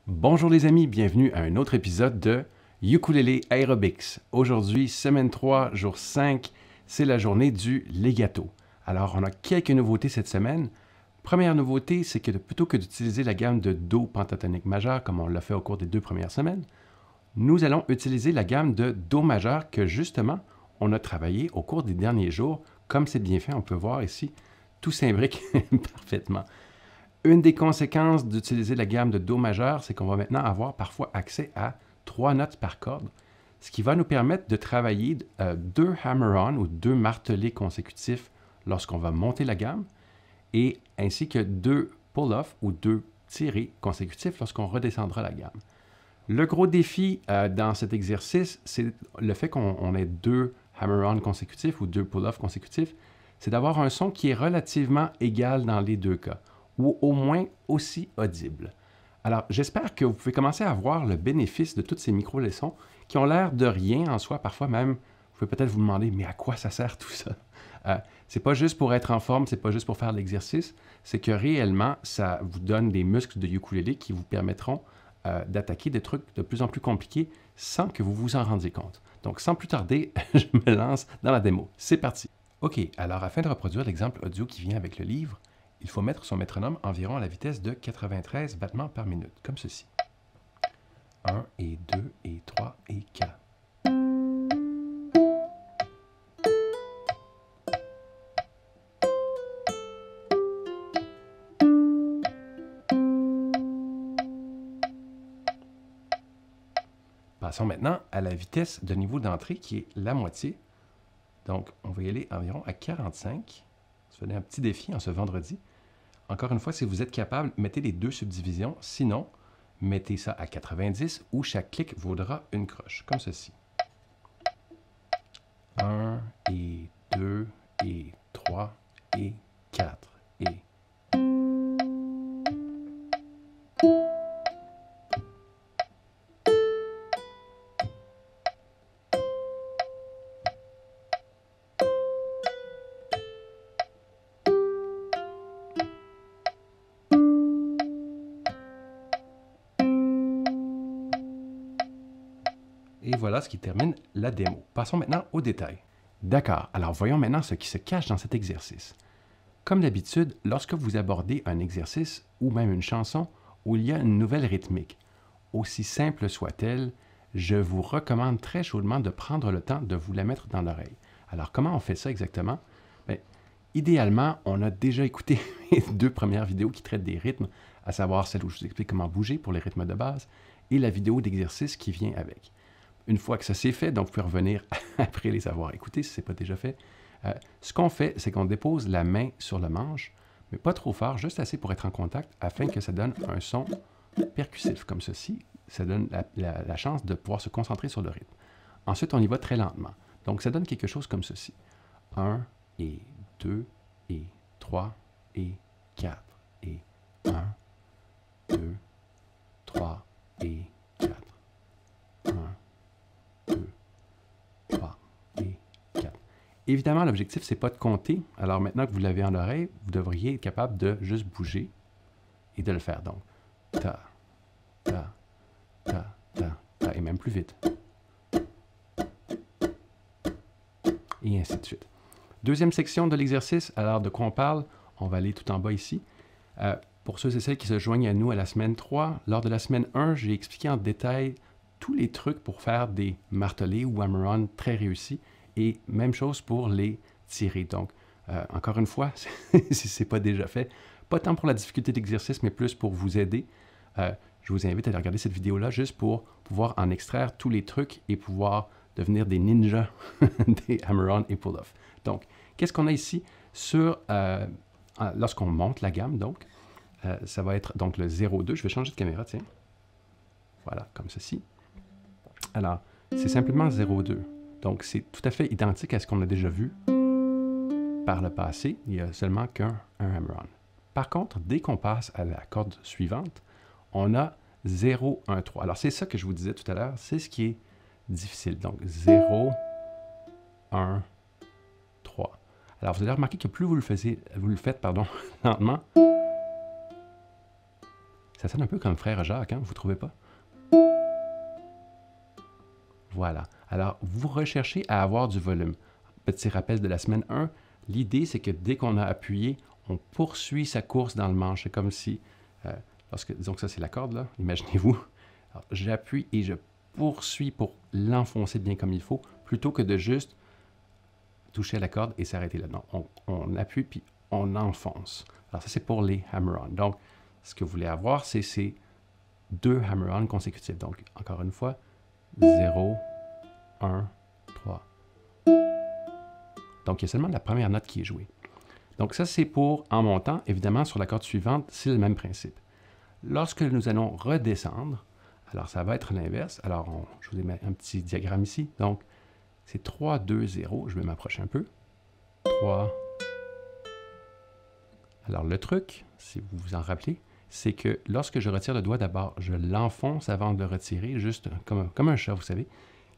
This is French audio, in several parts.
Bonjour les amis, bienvenue à un autre épisode de Ukulele Aerobics. Aujourd'hui, semaine 3, jour 5, c'est la journée du legato. Alors, on a quelques nouveautés cette semaine. Première nouveauté, c'est que plutôt que d'utiliser la gamme de Do pentatonique majeur comme on l'a fait au cours des 2 premières semaines, nous allons utiliser la gamme de Do majeur que justement, on a travaillé au cours des derniers jours. Comme c'est bien fait, on peut voir ici, tout s'imbrique parfaitement. Une des conséquences d'utiliser la gamme de Do majeur, c'est qu'on va maintenant avoir parfois accès à 3 notes par corde, ce qui va nous permettre de travailler 2 hammer-on ou 2 martelés consécutifs lorsqu'on va monter la gamme, et ainsi que 2 pull-off ou 2 tirés consécutifs lorsqu'on redescendra la gamme. Le gros défi dans cet exercice, c'est le fait qu'on ait 2 hammer-on consécutifs ou 2 pull-off consécutifs, c'est d'avoir un son qui est relativement égal dans les deux cas, ou au moins aussi audible. Alors, j'espère que vous pouvez commencer à voir le bénéfice de toutes ces micro-leçons qui ont l'air de rien en soi. Parfois même, vous pouvez peut-être vous demander, mais à quoi ça sert tout ça? C'est pas juste pour être en forme, c'est pas juste pour faire de l'exercice, c'est que réellement, ça vous donne des muscles de ukulélé qui vous permettront d'attaquer des trucs de plus en plus compliqués sans que vous vous en rendiez compte. Donc, sans plus tarder, je me lance dans la démo. C'est parti! OK, alors afin de reproduire l'exemple audio qui vient avec le livre, il faut mettre son métronome environ à la vitesse de 93 battements par minute, comme ceci. 1 et 2 et 3 et 4. Passons maintenant à la vitesse de niveau d'entrée qui est la moitié. Donc, on va y aller environ à 45. Ça fait un petit défi en ce vendredi. Encore une fois, si vous êtes capable, mettez les 2 subdivisions. Sinon, mettez ça à 90 où chaque clic vaudra une croche, comme ceci. 1 et 2 et 3 et 4 et... Et voilà ce qui termine la démo. Passons maintenant aux détails. D'accord, alors voyons maintenant ce qui se cache dans cet exercice. Comme d'habitude, lorsque vous abordez un exercice ou même une chanson où il y a une nouvelle rythmique, aussi simple soit-elle, je vous recommande très chaudement de prendre le temps de vous la mettre dans l'oreille. Alors comment on fait ça exactement? Bien, idéalement, on a déjà écouté les 2 premières vidéos qui traitent des rythmes, à savoir celle où je vous explique comment bouger pour les rythmes de base et la vidéo d'exercice qui vient avec. Une fois que ça c'est fait, donc vous pouvez revenir après les avoir écoutés si ce n'est pas déjà fait. Ce qu'on fait, c'est qu'on dépose la main sur le manche, mais pas trop fort, juste assez pour être en contact, afin que ça donne un son percussif comme ceci. Ça donne la chance de pouvoir se concentrer sur le rythme. Ensuite, on y va très lentement. Donc, ça donne quelque chose comme ceci. 1 et 2 et 3 et 4 et 1, 2, 3 et 4. 1, 2, 3 et 4. Évidemment, l'objectif, c'est pas de compter. Alors maintenant que vous l'avez en oreille, vous devriez être capable de juste bouger et de le faire. Donc, ta, ta, ta, ta, ta, et même plus vite. Et ainsi de suite. Deuxième section de l'exercice, alors de quoi on parle? On va aller tout en bas ici. Pour ceux et celles qui se joignent à nous à la semaine 3, lors de la semaine 1, j'ai expliqué en détail tous les trucs pour faire des martelés ou hammer-on très réussis. Et même chose pour les tirer. Donc, encore une fois, si ce n'est pas déjà fait, pas tant pour la difficulté d'exercice, mais plus pour vous aider. Je vous invite à aller regarder cette vidéo-là juste pour pouvoir en extraire tous les trucs et pouvoir devenir des ninjas des hammer-on et pull-off. Donc, qu'est-ce qu'on a ici sur lorsqu'on monte la gamme, donc, ça va être donc le 0,2. Je vais changer de caméra, tiens. Voilà, comme ceci. Alors, c'est simplement 0,2. Donc, c'est tout à fait identique à ce qu'on a déjà vu par le passé. Il n'y a seulement qu'un hammer-on. Par contre, dès qu'on passe à la corde suivante, on a 0, 1, 3. Alors, c'est ça que je vous disais tout à l'heure. C'est ce qui est difficile. Donc, 0, 1, 3. Alors, vous allez remarquer que plus vous le faites lentement, Ça sonne un peu comme Frère Jacques, hein, vous ne trouvez pas? Voilà. Alors, vous recherchez à avoir du volume. Petit rappel de la semaine 1, l'idée, c'est que dès qu'on a appuyé, on poursuit sa course dans le manche. C'est comme si, disons que ça, c'est la corde, là, imaginez-vous. Alors, j'appuie et je poursuis pour l'enfoncer bien comme il faut, plutôt que de juste toucher à la corde et s'arrêter là. Non, on appuie puis on enfonce. Alors, ça, c'est pour les hammer-on. Donc, ce que vous voulez avoir, c'est ces 2 hammer-on consécutifs. Donc, encore une fois, 0, 1, 3. Donc, il y a seulement la première note qui est jouée. Donc, ça, c'est pour en montant. Évidemment, sur la corde suivante, c'est le même principe. Lorsque nous allons redescendre, alors ça va être l'inverse. Alors, je vous ai mis un petit diagramme ici. Donc, c'est 3, 2, 0. Je vais m'approcher un peu. 3. Alors, le truc, si vous vous en rappelez, c'est que lorsque je retire le doigt, d'abord, je l'enfonce avant de le retirer, juste comme un chat, vous savez,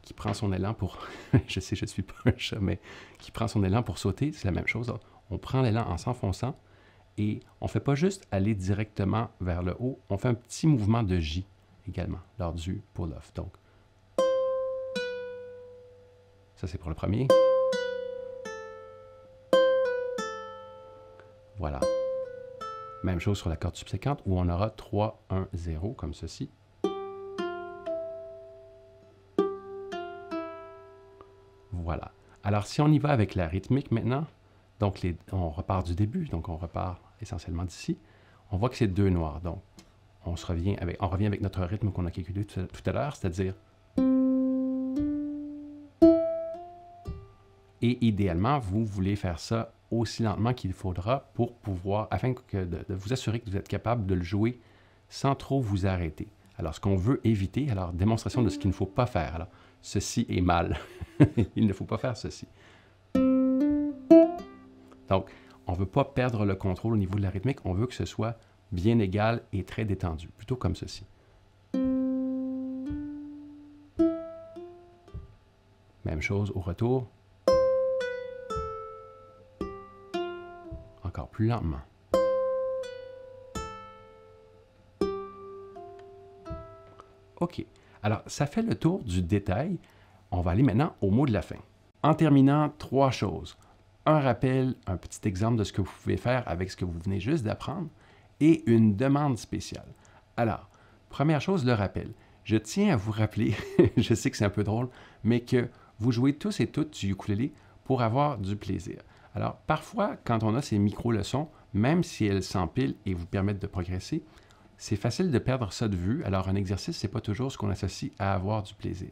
qui prend son élan pour... je sais, je ne suis pas un chat, mais qui prend son élan pour sauter, c'est la même chose. On prend l'élan en s'enfonçant et on ne fait pas juste aller directement vers le haut, on fait un petit mouvement de J également, lors du pull-off. Donc, ça c'est pour le premier. Voilà. Même chose sur la corde subséquente où on aura 3, 1, 0 comme ceci. Voilà. Alors, si on y va avec la rythmique maintenant, donc on repart du début, donc on repart essentiellement d'ici, on voit que c'est 2 noirs. Donc, on revient avec notre rythme qu'on a calculé tout à l'heure, c'est-à-dire... Et idéalement, vous voulez faire ça aussi lentement qu'il faudra pour pouvoir, afin de vous assurer que vous êtes capable de le jouer sans trop vous arrêter. Alors, ce qu'on veut éviter, alors, démonstration de ce qu'il ne faut pas faire. Alors, ceci est mal. Il ne faut pas faire ceci. Donc, on ne veut pas perdre le contrôle au niveau de la rythmique, on veut que ce soit bien égal et très détendu, plutôt comme ceci. Même chose au retour. Encore plus lentement. OK. Alors, ça fait le tour du détail. On va aller maintenant au mot de la fin. En terminant, 3 choses. Un rappel, un petit exemple de ce que vous pouvez faire avec ce que vous venez juste d'apprendre et une demande spéciale. Alors, première chose, le rappel. Je tiens à vous rappeler, je sais que c'est un peu drôle, mais que vous jouez tous et toutes du ukulélé pour avoir du plaisir. Alors, parfois, quand on a ces micro-leçons, même si elles s'empilent et vous permettent de progresser, c'est facile de perdre ça de vue. Alors, un exercice, ce n'est pas toujours ce qu'on associe à avoir du plaisir.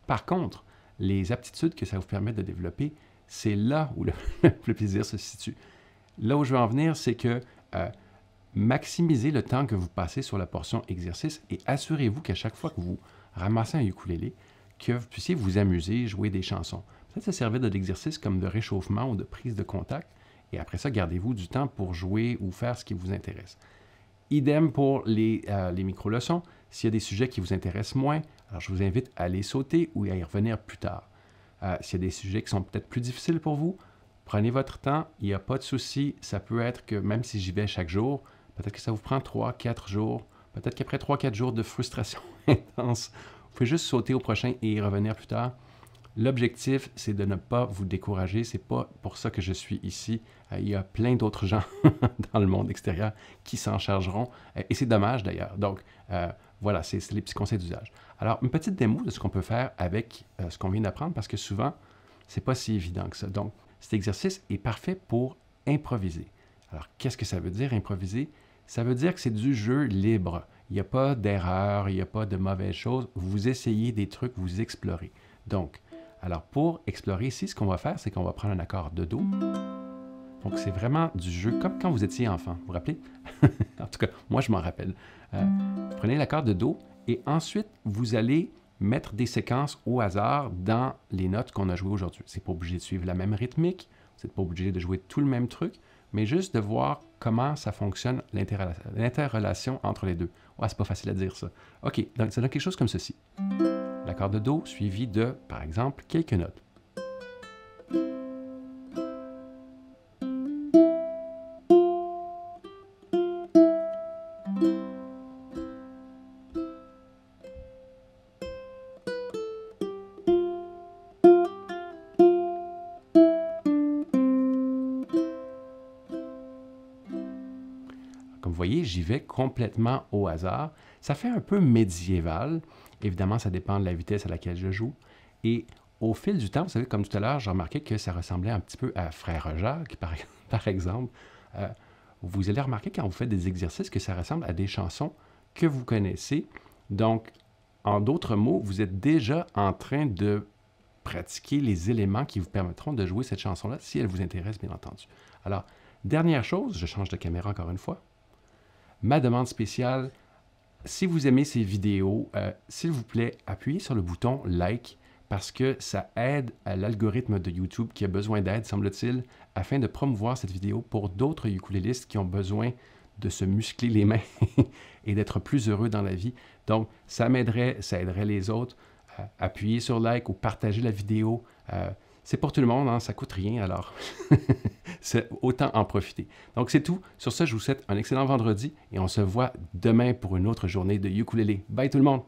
Par contre, les aptitudes que ça vous permet de développer, c'est là où le plaisir se situe. Là où je veux en venir, c'est que maximisez le temps que vous passez sur la portion exercice et assurez-vous qu'à chaque fois que vous ramassez un ukulélé, que vous puissiez vous amuser, jouer des chansons. Peut-être se servir de l'exercice comme de réchauffement ou de prise de contact, et après ça, gardez-vous du temps pour jouer ou faire ce qui vous intéresse. Idem pour les micro-leçons. S'il y a des sujets qui vous intéressent moins, alors je vous invite à les sauter ou à y revenir plus tard. S'il y a des sujets qui sont peut-être plus difficiles pour vous, prenez votre temps, il n'y a pas de souci. Ça peut être que même si j'y vais chaque jour, peut-être que ça vous prend 3-4 jours, peut-être qu'après 3-4 jours de frustration intense, vous pouvez juste sauter au prochain et y revenir plus tard. L'objectif, c'est de ne pas vous décourager. C'est pas pour ça que je suis ici. Il y a plein d'autres gens dans le monde extérieur qui s'en chargeront. Et c'est dommage d'ailleurs. Donc, voilà, c'est les petits conseils d'usage. Alors, une petite démo de ce qu'on peut faire avec ce qu'on vient d'apprendre, parce que souvent, c'est pas si évident que ça. Donc, cet exercice est parfait pour improviser. Alors, qu'est-ce que ça veut dire, improviser? Ça veut dire que c'est du jeu libre. Il n'y a pas d'erreur, il n'y a pas de mauvaises choses. Vous essayez des trucs, vous explorez. Donc, alors pour explorer ici, ce qu'on va faire, c'est qu'on va prendre un accord de Do. Donc, c'est vraiment du jeu, comme quand vous étiez enfant. Vous vous rappelez? En tout cas, moi, je m'en rappelle. Vous prenez l'accord de Do et ensuite, vous allez mettre des séquences au hasard dans les notes qu'on a jouées aujourd'hui. C'est pas obligé de suivre la même rythmique, vous n'êtes pas obligé de jouer tout le même truc, mais juste de voir comment ça fonctionne, l'interrelation entre les deux. Ouais, c'est pas facile à dire ça. OK, donc ça donne quelque chose comme ceci. L'accord de Do suivi de, par exemple, quelques notes. voyez, j'y vais complètement au hasard. Ça fait un peu médiéval. Évidemment, ça dépend de la vitesse à laquelle je joue. Et au fil du temps, vous savez, comme tout à l'heure, j'ai remarqué que ça ressemblait un petit peu à Frère Jacques, par exemple. Vous allez remarquer quand vous faites des exercices que ça ressemble à des chansons que vous connaissez. Donc, en d'autres mots, vous êtes déjà en train de pratiquer les éléments qui vous permettront de jouer cette chanson-là, si elle vous intéresse, bien entendu. Alors, dernière chose, je change de caméra encore une fois. Ma demande spéciale, si vous aimez ces vidéos, s'il vous plaît, appuyez sur le bouton « Like » parce que ça aide à l'algorithme de YouTube qui a besoin d'aide, semble-t-il, afin de promouvoir cette vidéo pour d'autres ukulélistes qui ont besoin de se muscler les mains et d'être plus heureux dans la vie. Donc, ça m'aiderait, ça aiderait les autres. Appuyez sur like ou partagez la vidéo. C'est pour tout le monde, hein, ça ne coûte rien, alors c'est autant en profiter. Donc, c'est tout. Sur ce, je vous souhaite un excellent vendredi et on se voit demain pour une autre journée de ukulélé. Bye tout le monde!